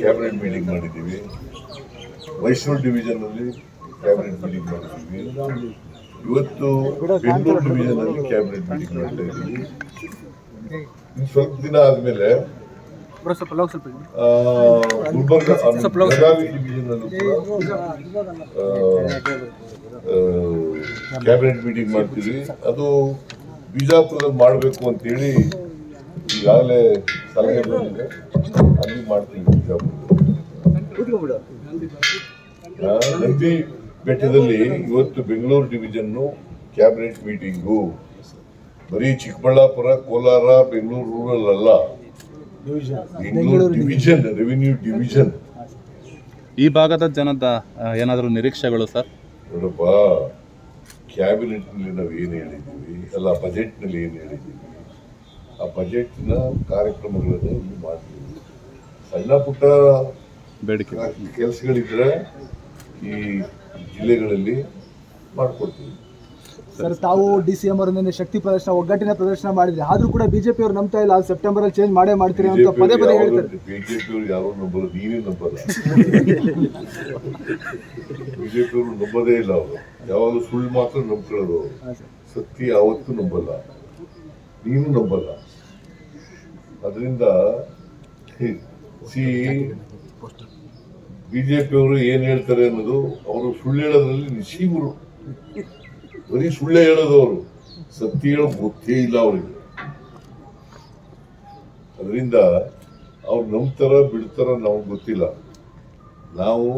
Cabinet meeting ಮಾಡಿದ್ದೀವಿ. Mysuru division ಅಲ್ಲಿ cabinet meeting ಮಾಡಿದ್ದೀವಿ. ಇವತ್ತು ಬೆಂಗಳೂರು ಡಿವಿಷನ್ ಅಲ್ಲಿ ಕ್ಯಾಬಿನೆಟ್ ಮೀಟಿಂಗ್ ಮಾಡ್ತಾ ಇದ್ದೀವಿ. ಇನ್ನು ಸ್ವಲ್ಪ ದಿನ ಆದ್ಮೇಲೆ ಬೆಳಗಾವಿ ಡಿವಿಷನ್ ಅಲ್ಲೂ ಕ್ಯಾಬಿನೆಟ್ ಮೀಟಿಂಗ್ ಮಾಡ್ತೀವಿ. ಅದು ಬಿಜಾಪುರದಲ್ಲಿ ಮಾಡಬೇಕು ಅಂತೇಳಿ ಈಗಾಗಲೇ ಸಲಹೆ ಬಂದಿದೆ. ಅಲ್ಲಿ ಮಾಡ್ತೀವಿ. ಬಿಜಾಪುರ ನಂದಿ ಬೆಟ್ಟದಲ್ಲಿ ಇವತ್ತು ಬೆಂಗಳೂರು ಡಿವಿಷನ್ ಕ್ಯಾಬಿನೆಟ್ ಮೀಟಿಂಗು ಬರೀ ಚಿಕ್ಕಬಳ್ಳಾಪುರ, ಕೋಲಾರ, ಬೆಂಗಳೂರು ರೂರಲ್ ಅಲ್ಲ, ಬೆಂಗಳೂರು ಡಿವಿಷನ್, ರೆವಿನ್ಯೂ ಡಿವಿಷನ್. ಈ ಭಾಗದ ಜನದ ಏನಾದರೂ ನಿರೀಕ್ಷೆಗಳು ಸರ್? ನೋಡಪ್ಪ, ಕ್ಯಾಬಿನೆಟ್ ನಲ್ಲಿ ನಾವು ಏನು ಹೇಳಿದ್ದೀವಿ ಅಲ್ಲ, ಬಜೆಟ್ ನಲ್ಲಿ ಏನು ಹೇಳಿದ್ದೀವಿ, ಆ ಬಜೆಟ್ ನ ಕಾರ್ಯಕ್ರಮಗಳನ್ನು ಇಲ್ಲಿ ಮಾಡ್ತೀವಿ. ಸಣ್ಣ ಪುಟ್ಟ ಬೇಡಿಕೆ ಕೆಲಸಗಳಿದ್ರೆ ಈ ಜಿಲ್ಲೆಗಳಲ್ಲಿ ಮಾಡ್ಕೊಡ್ತೀವಿ. ಸರ್, ತಾವು DCM ಅವರನ್ನೇ ಶಕ್ತಿ ಪ್ರದರ್ಶನ, ಒಗ್ಗಟ್ಟಿನ ಪ್ರದರ್ಶನ ಮಾಡಿದ್ರೆ, ಆದ್ರೂ ಕೂಡ ಬಿಜೆಪಿ ಅವರು ನಂಬ್ತಾ ಇಲ್ಲ. ಸೆಪ್ಟೆಂಬರ್ ಅಲ್ಲಿ ಚೇಂಜ್ ಮಾಡ್ತೀರಿ ಅಂತ ಪದೇ ಪದೇ ಹೇಳ್ತಾರೆ. ಬಿಜೆಪಿ ಅವರು ಯಾರು ನಂಬಲ್ಲ, ನೀವೇ ನಂಬಲ್ಲ. ಬಿಜೆಪಿ ಅವರು ನಂಬೋದೇ ಇಲ್ಲ. ಅವರು ಯಾವಾಗಲೂ ಸುಳ್ಳು ಮಾತ್ರ ನಂಬ್ಕೊಳ್ಳೋದು, ಸತ್ಯ ಯಾವತ್ತೂ ನಂಬಲ್ಲ, ನೀನು ನಂಬಲ್ಲ. ಅದರಿಂದ ಬಿಜೆಪಿ ಅವರು ಏನ್ ಹೇಳ್ತಾರೆ ಅನ್ನೋದು, ಅವರು ಸುಳ್ಳು ಹೇಳೋದ್ರಲ್ಲಿ ನಿಶೀಮರು, ಬರೀ ಸುಳ್ಳೆ ಹೇಳೋದು. ಅವರು ಸತ್ಯ ಹೇಳೋ ಗೊತ್ತೇ ಇಲ್ಲ ಅವರಿಗೆ. ಅದರಿಂದ ಅವ್ರು ನಂಬ್ತಾರ ಬಿಡ್ತಾರ ನಮಗೆ ಗೊತ್ತಿಲ್ಲ. ನಾವು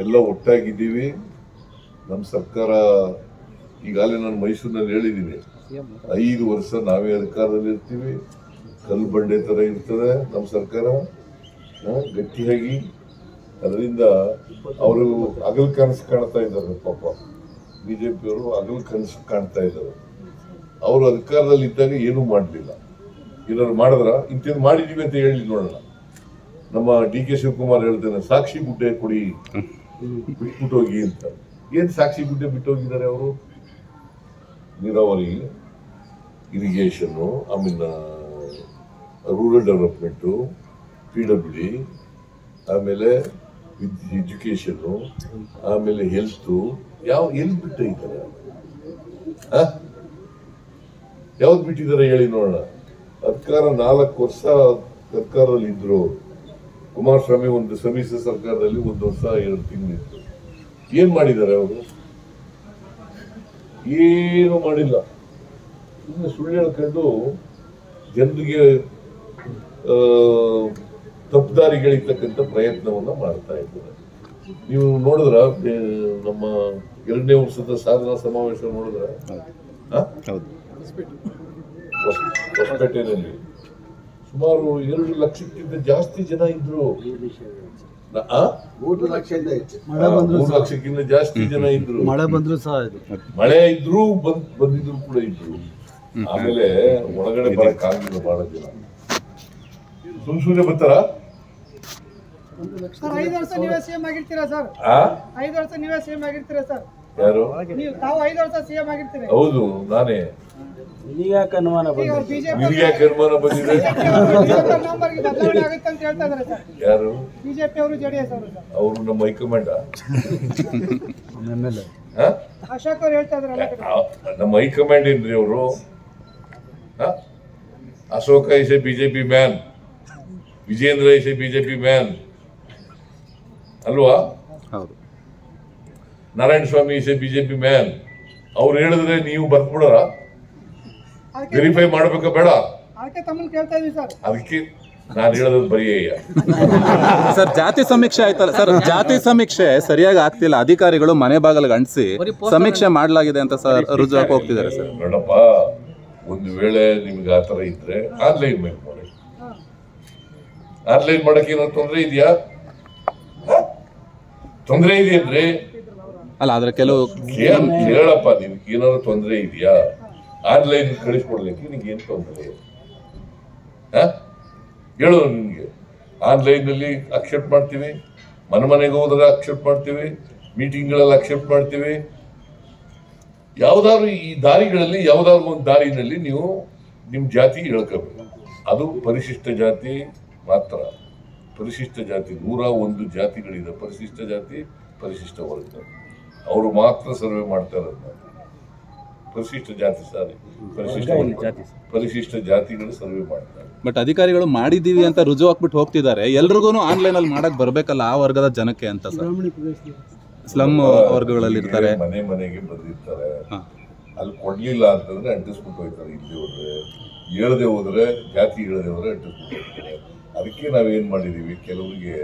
ಎಲ್ಲ ಒಟ್ಟಾಗಿದ್ದೀವಿ. ನಮ್ಮ ಸರ್ಕಾರ ಈಗಾಗಲೇ ನಾನು ಮೈಸೂರಿನಲ್ಲಿ ಹೇಳಿದ್ದೀನಿ, 5 ವರ್ಷ ನಾವೇ ಅಧಿಕಾರದಲ್ಲಿ ಇರ್ತೀವಿ. ಕಲ್ಲು ಬಂಡೆ ತರ ಇರ್ತದೆ ನಮ್ಮ ಸರ್ಕಾರ, ಗಟ್ಟಿಯಾಗಿ. ಅದರಿಂದ ಅವರು ಹಗಲು ಕನಸು ಕಾಣ್ತಾ ಇದ್ದಾರೆ. ಪಾಪ ಬಿಜೆಪಿಯವರು ಹಗಲು ಕನಸು ಕಾಣ್ತಾ ಇದ್ದಾರೆ. ಅವರು ಅಧಿಕಾರದಲ್ಲಿ ಇದ್ದಾಗ ಏನೂ ಮಾಡಲಿಲ್ಲ. ಏನಾದ್ರು ಮಾಡಿದ್ರ ಇಂಥದ್ದು ಮಾಡಿದೀವಿ ಅಂತ ಹೇಳಿ ನೋಡೋಣ. ನಮ್ಮ DK ಶಿವಕುಮಾರ್ ಹೇಳ್ತಾನೆ, ಸಾಕ್ಷಿ ಗುಡ್ಡೆ ಕೊಡಿ, ಬಿಟ್ಬಿಟ್ಟೋಗಿ ಅಂತ. ಏನ್ ಸಾಕ್ಷಿ ಗುಡ್ಡೆ ಬಿಟ್ಟೋಗಿದ್ದಾರೆ ಅವರು? ನೀರಾವರಿ, ಇರಿಗೇಷನ್ನು, ಆಮೇಲೆ ರೂರಲ್ ಡೆವಲಪ್ಮೆಂಟು, PWD, ಆಮೇಲೆ ಎಜುಕೇಶನ್ನು, ಆಮೇಲೆ ಹೆಲ್ತ್. ಎಲ್ಲಿ ಬಿಟ್ಟಿದ್ದಾರೆ? ಯಾವ್ದು ಬಿಟ್ಟಿದ್ದಾರೆ ಹೇಳಿ ನೋಡೋಣ. ಅಧಿಕಾರ 4 ವರ್ಷ ಸರ್ಕಾರದಲ್ಲಿ ಇದ್ರು. ಕುಮಾರಸ್ವಾಮಿ ಒಂದು ಸಮ್ಮಿಶ್ರ ಸರ್ಕಾರದಲ್ಲಿ 1 ವರ್ಷ 2 ತಿಂಗಳಿತ್ತು. ಏನ್ ಮಾಡಿದ್ದಾರೆ ಅವರು? ಏನು ಮಾಡಿಲ್ಲ. ಸುಮ್ಮನೆ ಸುಳ್ಳು ಹೇಳ್ಕೊಂಡು ಜನರಿಗೆ ತಪ್ಪುದಾರಿಗಳಿರ್ತಕ್ಕಂಥ ಪ್ರಯತ್ನವನ್ನ ಮಾಡ್ತಾ ಇದ್ದಾರೆ. ನೀವು ನೋಡಿದ್ರ ನಮ್ಮ 2ನೇ ವರ್ಷದ ಸಾಧನಾ ಸಮಾವೇಶ ನೋಡಿದ್ರ, ಹೊಸಪೇಟೆಯಲ್ಲಿ ಸುಮಾರು 2 ಲಕ್ಷಕ್ಕಿಂತ ಜಾಸ್ತಿ ಜನ ಇದ್ರು. 3 ಲಕ್ಷಕ್ಕಿಂತ ಜಾಸ್ತಿ ಜನ ಇದ್ರು. ಮಳೆ ಇದ್ರು ಬಂದಿದ್ರು ಕೂಡ ಇದ್ರು. ಆಮೇಲೆ ಒಳಗಡೆ ಬರಕ್ಕಾಗಿಲ್ಲ ಬಹಳ ಜನ. ಸುಮ್ನೆ ಬರ್ತಾರ. 5 ವರ್ಷ ನೀವೇ ಸಿಎಂ ಆಗಿರ್ತೀರಾ ಸರ್? 5 ವರ್ಷ ನೀವೇ ಸಿಎಂ ಆಗಿರ್ತೀರಾ ಸರ್? ಯಾರು? ತಾವು 5 ವರ್ಷ ಸಿಎಂ ಆಗಿರ್ತೀರಿ. ಹೌದು, ನಾನೇ. ನಿನಗ್ಯಾಕೆ ಅನುಮಾನ ಬಂದಿದೆ? ನವಂಬರ್ಗೆ ಬದಲಾವಣೆ ಆಗುತ್ತೆ ಅಂತ ಹೇಳ್ತಾ ಇದ್ದಾರೆ ಸರ್. ಯಾರು? ಬಿಜೆಪಿ ಅವರು, JDS ಅವರು ಸರ್. ಅವರು ನಮ್ಮ ಹೈಕಮಾಂಡ್. ಅಶೋಕ್ ಅವರು ಹೇಳ್ತಾ ಇದ್ದಾರೆ. ನಮ್ಮ ಹೈಕಮಾಂಡ್ ಏನ್ರಿ ಅವರು? Ashoka is a BJP man, Vijendra is a BJP man ಅಲ್ವಾ? ಹೌದು. Narayana Swamy is a BJP man. ಅವ್ರು ಹೇಳಿದ್ರೆ ನೀವು ಬರ್ದ್ಬಿಡೋರ? ವೆರಿಫೈ ಮಾಡ್ಬೇಕಾ ಬೇಡ? ಅದಕ್ಕೆ ತಮ್ಮನ್ನು ಕೇಳ್ತಾ ಇದೀವಿ ಸರ್. ಅದಕ್ಕೆ ನಾನು ಹೇಳೋದು ಬರೀ ಸರ್, ಜಾತಿ ಸಮೀಕ್ಷೆ ಆಯ್ತಲ್ಲ ಸರ್, ಜಾತಿ ಸಮೀಕ್ಷೆ ಸರಿಯಾಗಿ ಆಗ್ತಿಲ್ಲ. ಅಧಿಕಾರಿಗಳು ಮನೆ ಬಾಗಿಲಿಗೆ ಅಂಟಿಸಿ ಸಮೀಕ್ಷೆ ಮಾಡಲಾಗಿದೆ ಅಂತ ಸರ್ ರುಜುವಾಕ್ ಹೋಗ್ತಿದ್ದಾರೆ ಸರ್. ನೋಡಪ್ಪ, ಒಂದು ವೇಳೆ ನಿಮ್ಗೆ ಆ ತರ ಇದ್ರೆ ಆನ್ಲೈನ್ ಮೇಲೆ ಮಾಡಿ. ಆನ್ಲೈನ್ ಮಾಡಕ್ಕೆ ಏನಾದ್ರು ತೊಂದರೆ ಇದೆಯಾ? ತೊಂದರೆ ಇದೆಯೇನ್ರಿ? ಅಲ್ಲ, ಆದ್ರೆ ಕೆಲವು ಹೇಳಪ್ಪ, ನಿಮ್ಗೆ ಏನಾದ್ರು ತೊಂದರೆ ಇದೆಯಾ? ಆನ್ಲೈನ್ ಕಳಿಸ್ಕೊಡ್ಲಿಕ್ಕೆ ನಿಮ್ಗೆ ಏನ್ ತೊಂದರೆ ಹೇಳು. ನಿಮ್ಗೆ ಆನ್ಲೈನ್ ನಲ್ಲಿ ಅಕ್ಸೆಪ್ಟ್ ಮಾಡ್ತೀವಿ, ಮನೆಗೆ ಹೋದ್ರೆ ಅಕ್ಸೆಪ್ಟ್ ಮಾಡ್ತೀವಿ, ಮೀಟಿಂಗ್ಗಳಲ್ಲಿ ಅಕ್ಸೆಪ್ಟ್ ಮಾಡ್ತೀವಿ. ಯಾವ್ದಾದ್ರು ಈ ದಾರಿಗಳಲ್ಲಿ ಯಾವ್ದಾದ್ರು ಒಂದು ದಾರಿನಲ್ಲಿ ನೀವು ನಿಮ್ಮ ಜಾತಿ ಹೇಳ್ಕೋಬೇಕು. ಅದು ಪರಿಶಿಷ್ಟ ಜಾತಿ ಮಾತ್ರ. ಪರಿಶಿಷ್ಟ ಜಾತಿ 101 ಜಾತಿಗಳಿದೆ. ಪರಿಶಿಷ್ಟ ಜಾತಿ, ಪರಿಶಿಷ್ಟ ವರ್ಗ, ಅವರು ಮಾತ್ರ ಸರ್ವೆ ಮಾಡ್ತಾ ಇರೋದು. ಪರಿಶಿಷ್ಟ ಜಾತಿ ಸಾರಿ ಪರಿಶಿಷ್ಟ ಜಾತಿಗಳು ಸರ್ವೆ ಮಾಡ್ತಾರೆ. ಬಟ್ ಅಧಿಕಾರಿಗಳು ಮಾಡಿದೀವಿ ಅಂತ ರುಜು ಹಾಕ್ಬಿಟ್ಟು ಹೋಗ್ತಿದ್ದಾರೆ. ಎಲ್ರಿಗೂ ಆನ್ಲೈನ್ ಅಲ್ಲಿ ಮಾಡಕ್ ಬರ್ಬೇಕಲ್ಲ ಆ ವರ್ಗದ ಜನಕ್ಕೆ ಅಂತ ಸರ್. ಸ್ಲಮ್ ವರ್ಗಗಳಲ್ಲಿ ಇರ್ತಾರೆ, ಮನೆ ಮನೆಗೆ ಬಂದಿರ್ತಾರೆ. ಅಲ್ಲಿ ಕೊಡ್ಲಿಲ್ಲ ಅಂತಂದ್ರೆ ಅಂಟಿಸ್ಬಿಟ್ಟು ಹೋಗ್ತಾರೆ. ಇಲ್ಲಿ ಹೋದ್ರೆ ಹೇಳದೆ ಹೋದ್ರೆ, ಜಾತಿ ಹೇಳದೆ ಹೋದ್ರೆ ಅಂಟಿಸ್ಬಿಟ್ಟು ಹೋಗ್ತಾರೆ. ಅದಕ್ಕೆ ನಾವೇನ್ ಮಾಡಿದೀವಿ, ಕೆಲವರಿಗೆ